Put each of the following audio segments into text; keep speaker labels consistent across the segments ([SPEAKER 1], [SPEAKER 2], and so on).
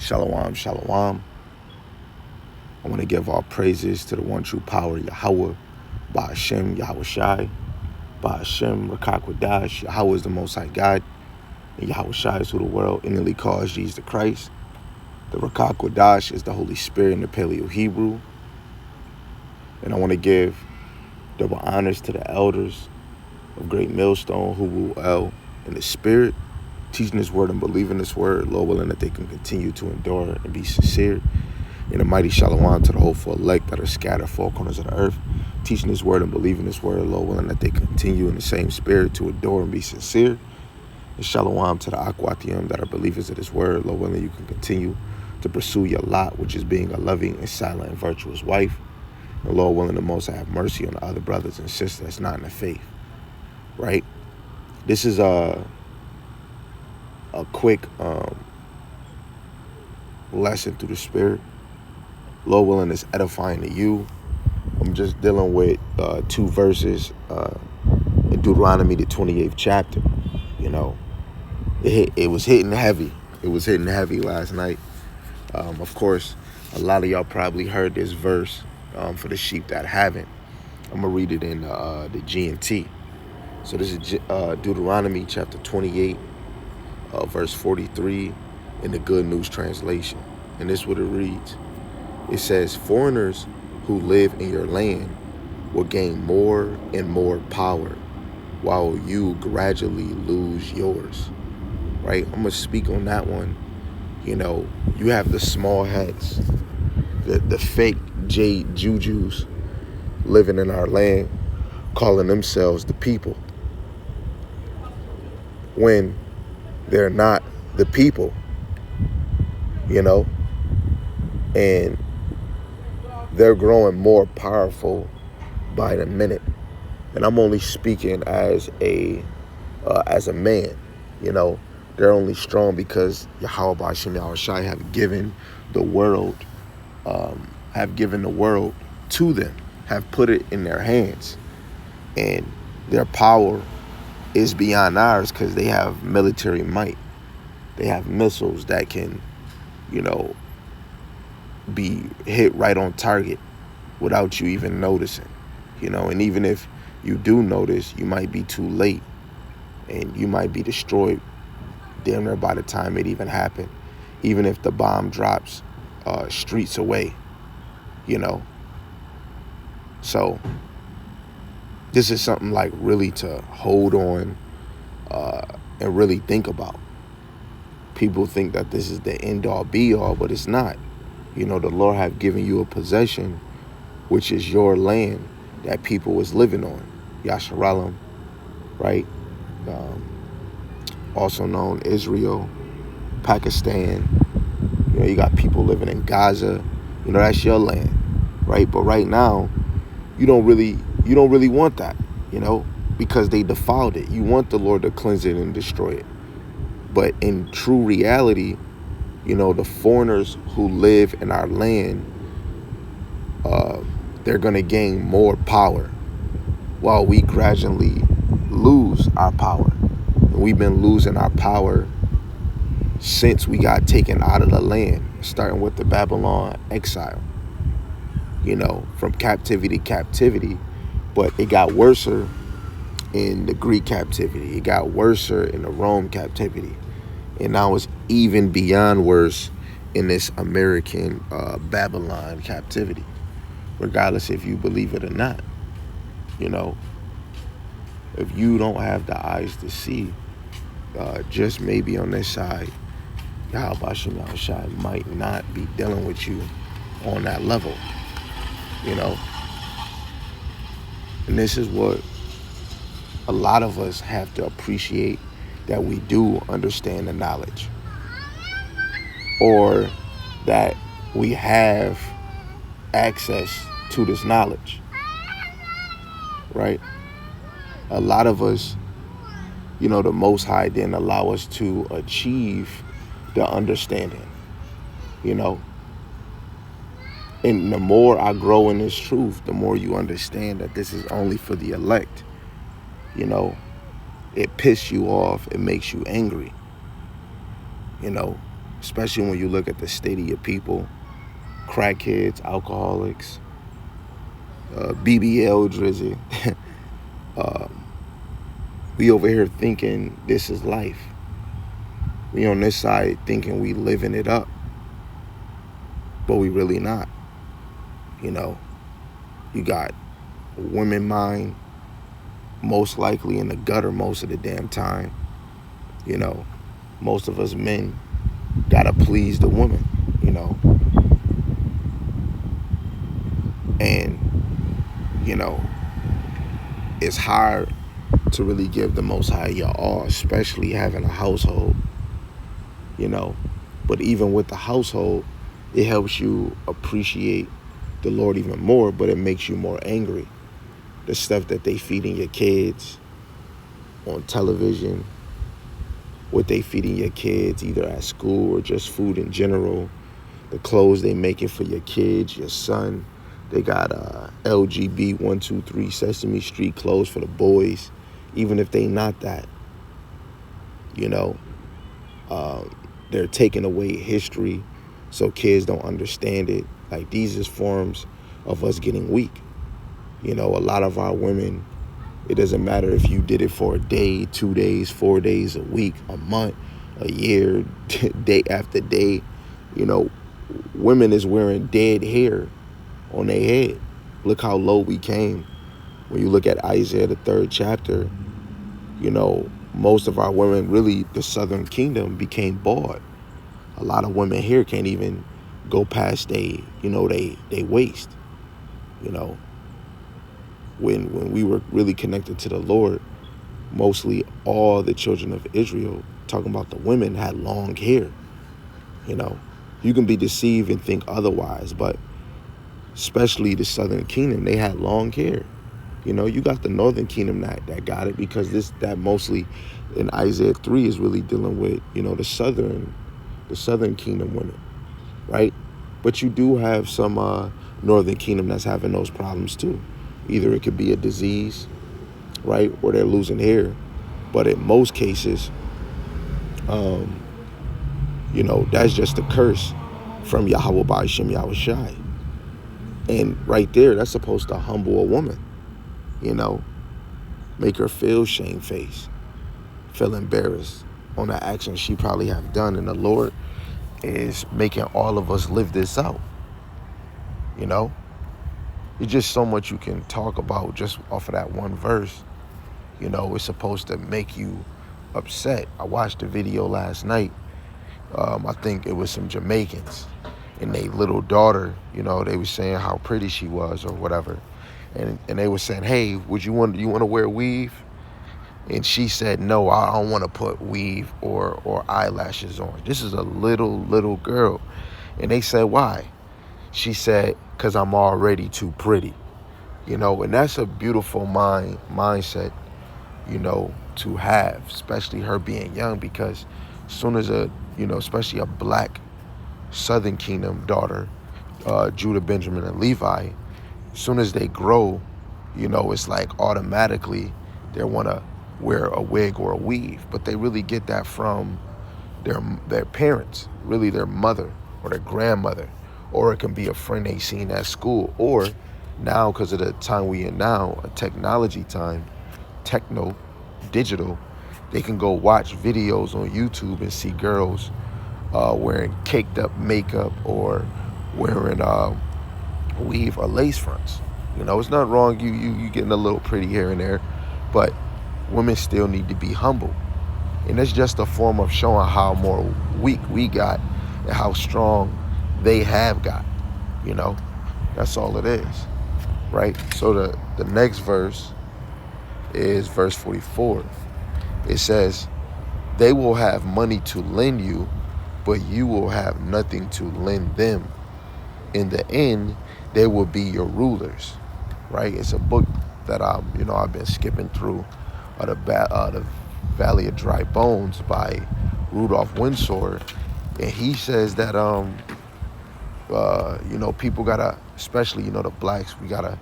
[SPEAKER 1] Shalom, shalom. I want to give all praises to the one true power, Yahweh, Ba'ashem, Yahweh Shai, Ba'ashem, Rakakwadash. Yahweh is the Most High God, and Yahweh Shai is who the world innately calls Jesus the Christ. The Rakakwadash is the Holy Spirit in the Paleo-Hebrew. And I want to give double honors to the elders of Great Millstone, who rule El in the Spirit, teaching this word and believing this word, Lord willing that they can continue to endure and be sincere. In a mighty shalom to the hopeful elect that are scattered four corners of the earth, teaching this word and believing this word, Lord willing that they continue in the same spirit to adore and be sincere. And shalom to the Akwatiyam that are believers of this word, Lord willing you can continue to pursue your lot, which is being a loving and silent and virtuous wife. And Lord willing the Most have mercy on the other brothers and sisters that's not in the faith, right? This is a quick lesson through the Spirit. Lord willing is edifying to you. I'm just dealing with two verses in Deuteronomy, the 28th chapter. You know, it was hitting heavy. It was hitting heavy last night. Of course, a lot of y'all probably heard this verse. For the sheep that haven't, I'm gonna read it in the G&T. So this is Deuteronomy chapter 28, verse 43 in the Good News Translation. And this is what it reads. It says, foreigners who live in your land will gain more and more power while you gradually lose yours, right? I'm going to speak on that one. You know, you have the small hats, the fake jujus living in our land, calling themselves the people when they're not the people, you know, and they're growing more powerful by the minute. And I'm only speaking as a man, you know. They're only strong because Yahweh Ba'ashem Yahweh Shai have given the world to them, have put it in their hands. And their power is beyond ours because they have military might. They have missiles that can, you know, be hit right on target without you even noticing, you know. And even if you do notice, you might be too late and you might be destroyed damn near by the time it even happened, even if the bomb drops streets away, you know. So this is something like really to hold on and really think about. People think that this is the end all be all, but it's not. You know, the Lord have given you a possession, which is your land that people was living on. Yasharallah, right? Also known Israel, Pakistan. You know, you got people living in Gaza. You know, that's your land, right? But right now, you don't really want that, you know, because they defiled it. You want the Lord to cleanse it and destroy it. But in true reality, you know, the foreigners who live in our land, they're going to gain more power while we gradually lose our power. And we've been losing our power since we got taken out of the land, starting with the Babylon exile, you know, from captivity to captivity. But it got worse in the Greek captivity. It got worse in the Rome captivity. And now it's even beyond worse in this American Babylon captivity, regardless if you believe it or not. You know, if you don't have the eyes to see, just maybe on this side, Yahweh Ba'ashem Yahweh Shai might not be dealing with you on that level, you know. And this is what a lot of us have to appreciate, that we do understand the knowledge, or that we have access to this knowledge, right? A lot of us, you know, the Most High didn't allow us to achieve the understanding, you know. And the more I grow in this truth, the more you understand that this is only for the elect, you know. It pisses you off, it makes you angry, you know. especially when you look at the state of your people, crackheads, alcoholics, BBL drizzy. We over here thinking this is life. We on this side thinking we living it up, but we really not. You know, you got women mind most likely in the gutter most of the damn time. You know, most of us men gotta please the woman, you know. And, you know, it's hard to really give the Most High your all, especially having a household, you know. But even with the household, it helps you appreciate the Lord even more, but it makes you more angry. The stuff that they feeding your kids on television, what they feeding your kids either at school or just food in general, the clothes they making for your kids, your son. They got LGB 123 Sesame Street clothes for the boys, even if they not that. You know, they're taking away history so kids don't understand it. Like, these is forms of us getting weak. You know, a lot of our women, it doesn't matter if you did it for a day, 2 days, 4 days, a week, a month, a year, day after day. You know, women is wearing dead hair on their head. Look how low we came. When you look at Isaiah, the 3rd chapter, you know, most of our women, really, the southern kingdom became bald. A lot of women here can't even go past they waist. You know, when we were really connected to the Lord, mostly all the children of Israel, talking about the women, had long hair. You know, you can be deceived and think otherwise, but especially the southern kingdom, they had long hair. You know, you got the northern kingdom that got it, because that mostly in Isaiah 3 is really dealing with, you know, the southern kingdom women, right? But you do have some northern kingdom that's having those problems too. Either it could be a disease, right, or they're losing hair. But in most cases, you know, that's just a curse from Yahweh Ba'ashem Yahushai. And right there, that's supposed to humble a woman, you know, make her feel shamefaced, feel embarrassed on the action she probably have done. And the Lord is making all of us live this out, you know. It's just so much you can talk about just off of that one verse. You know, it's supposed to make you upset. I watched a video last night. I think it was some Jamaicans and their little daughter, you know, they were saying how pretty she was or whatever. And they were saying, hey, you want to wear weave? And she said, no, I don't want to put weave or eyelashes on. This is a little girl. And they said, why? She said, because I'm already too pretty. You know, and that's a beautiful mindset, you know, to have, especially her being young, because as soon as especially a black Southern Kingdom daughter, Judah, Benjamin, and Levi, as soon as they grow, you know, it's like automatically they want to wear a wig or a weave, but they really get that from their parents, really their mother or their grandmother, or it can be a friend they seen at school, or now, because of the time we in now, a technology time, techno, digital, they can go watch videos on YouTube and see girls wearing caked up makeup or wearing weave or lace fronts. You know, it's not wrong. You getting a little pretty here and there, but women still need to be humble, and it's just a form of showing how more weak we got and how strong they have got. You know, that's all it is, right? So the next verse is verse 44. It says, they will have money to lend you, but you will have nothing to lend them. In the end, they will be your rulers, right? It's a book that I've been skipping through, the Valley of Dry Bones by Rudolph Windsor, and he says that people gotta, especially the blacks, we gotta,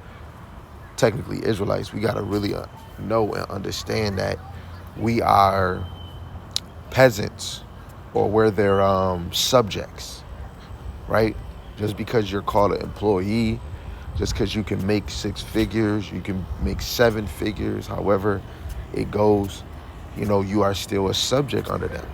[SPEAKER 1] technically Israelites, we gotta really know and understand that we are peasants or we're their subjects, right? Just because you're called an employee, just because you can make 6 figures, you can make 7 figures, however it goes, you are still a subject under them.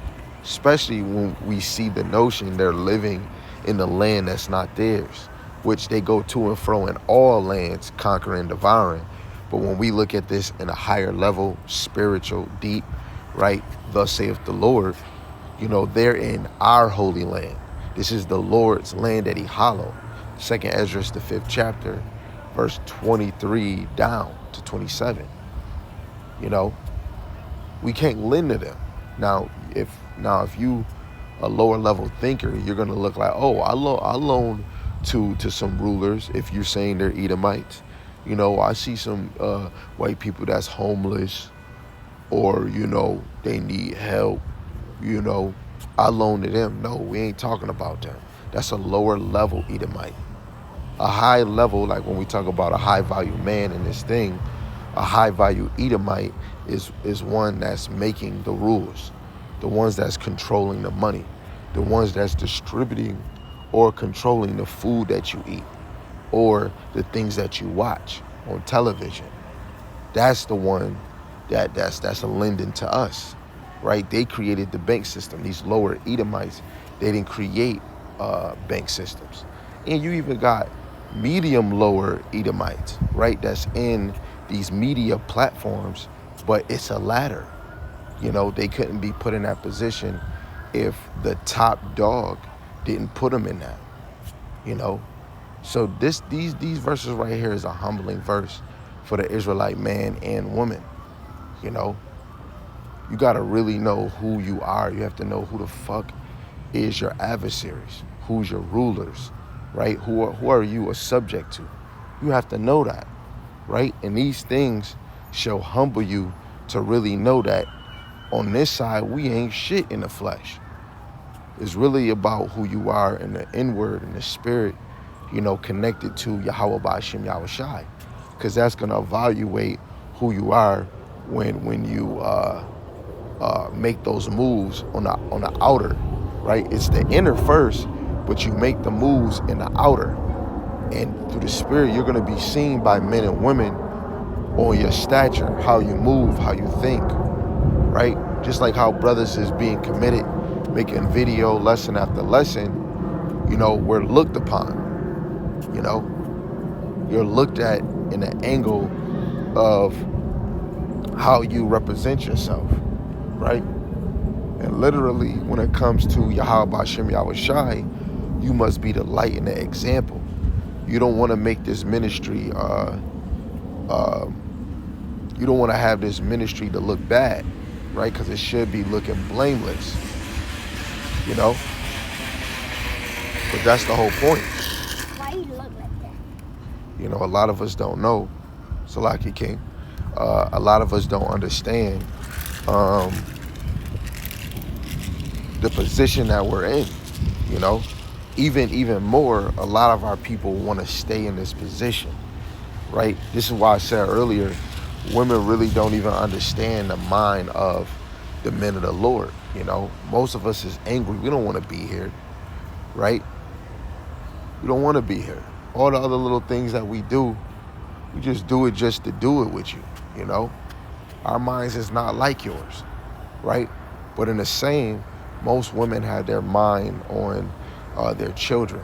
[SPEAKER 1] Especially when we see the notion they're living in the land that's not theirs, which they go to and fro in all lands, conquering and devouring. But when we look at this in a higher level, spiritual, deep, right? Thus saith the Lord, they're in our holy land. This is the Lord's land that he hallowed. 2nd Ezra, the 5th chapter, verse 23 down to 27. We can't lend to them. Now, if you a lower level thinker, you're gonna look like, oh, I loan to some rulers if you're saying they're Edomites. I see some white people that's homeless, or they need help. I loan to them. No, we ain't talking about them. That's a lower level Edomite. A high level, like when we talk about a high value man in this thing, a high value Edomite is one that's making the rules, the ones that's controlling the money, the ones that's distributing or controlling the food that you eat or the things that you watch on television. That's the one that's a lending to us, right? They created the bank system. These lower Edomites, they didn't create bank systems. And you even got medium lower Edomites, right? That's in these media platforms, but it's a ladder. They couldn't be put in that position if the top dog didn't put them in that. So these verses right here is a humbling verse for the Israelite man and woman. You got to really know who you are. You have to know who the fuck is your adversaries, who's your rulers, right? Who are you a subject to? You have to know that, right? And these things shall humble you to really know that on this side, we ain't shit in the flesh. It's really about who you are in the inward and the spirit, connected to Yahweh Ba'ashem Yahweh Shai. Because that's going to evaluate who you are when you make those moves on the outer, right? It's the inner first, but you make the moves in the outer. And through the spirit, you're going to be seen by men and women on your stature, how you move, how you think, right? Just like how brothers is being committed, making video lesson after lesson, we're looked upon, you're looked at in the angle of how you represent yourself, right? And literally, when it comes to Yahweh Ba'ashem Yahweh Shai, you must be the light and the example. You don't want to make this ministry, you don't want to have this ministry to look bad, right? Because it should be looking blameless, But that's the whole point.
[SPEAKER 2] Why you look like that?
[SPEAKER 1] A lot of us don't know, Salaki King. A lot of us don't understand the position that we're in, Even more, a lot of our people want to stay in this position, right? This is why I said earlier, women really don't even understand the mind of the men of the Lord, Most of us is angry. We don't want to be here, right? We don't want to be here. All the other little things that we do, we just do it just to do it with you, Our minds is not like yours, right? But in the same, most women have their mind on their children,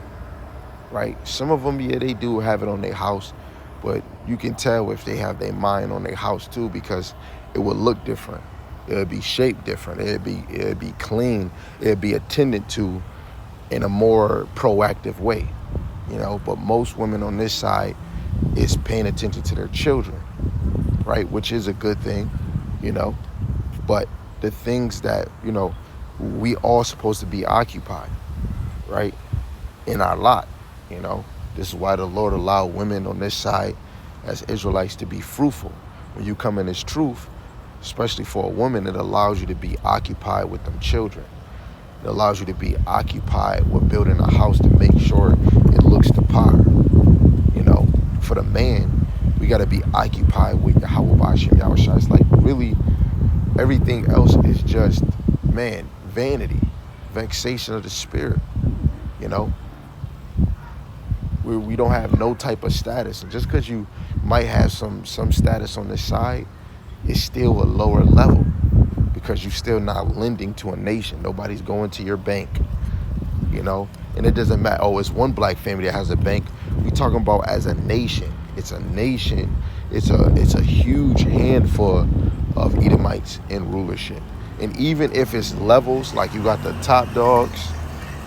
[SPEAKER 1] right? Some of them, yeah, they do have it on their house, but you can tell if they have their mind on their house too, because it would look different. It would be shaped different. It would be clean. It would be attended to in a more proactive way, But most women on this side is paying attention to their children, right? Which is a good thing, But the things that, we all supposed to be occupied, right? In our lot, This is why the Lord allowed women on this side as Israelites to be fruitful. When you come in this truth, especially for a woman, it allows you to be occupied with them children. It allows you to be occupied with building a house to make sure it looks to par. For the man, we got to be occupied with Yahweh Ba'ashem Yahweh Shai. It's like really everything else is just, vanity. vexation of the spirit, you know. We don't have no type of status. And just because you might have some status on the side, it's still a lower level because you're still not lending to a nation. Nobody's going to your bank, you know. And it doesn't matter, oh, it's one black family that has a bank. We talking about as a nation. It's a nation. It's a huge handful of Edomites in rulership. And even if it's levels, like you got the top dogs,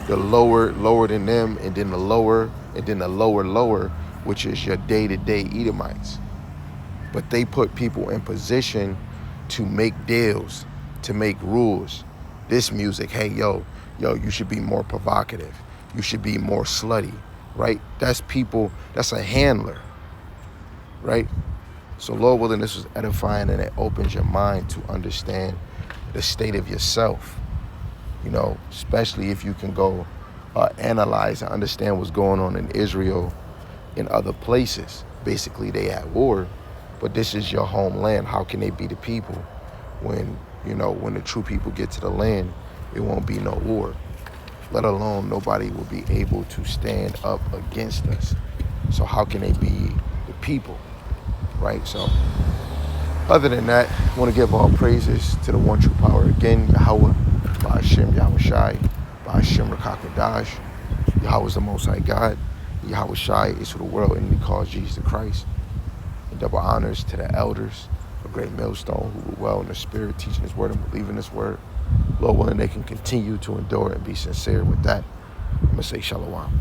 [SPEAKER 1] the lower than them, and then the lower, and then the lower, which is your day-to-day Edomites. But they put people in position to make deals, to make rules. This music, hey, yo, you should be more provocative. You should be more slutty, right? That's people, that's a handler, right? So Lord willing, this was edifying, and it opens your mind to understand the state of yourself, you know, especially if you can go analyze and understand what's going on in Israel and other places. Basically, they at war, but this is your homeland. How can they be the people when, you know, when the true people get to the land, it won't be no war, let alone nobody will be able to stand up against us. So how can they be the people, right? So other than that, I want to give all praises to the one true power again, Yahweh, Ba'ashem Yahushai, Ba'ashem Rakakwadash. Yahweh is the Most High God. Yahushai is who the world inwardly calls Jesus Christ. And double honors to the elders, a great millstone who were well in the spirit, teaching his word and believing his word. Lord willing, they can continue to endure and be sincere with that. I'm going to say shalom.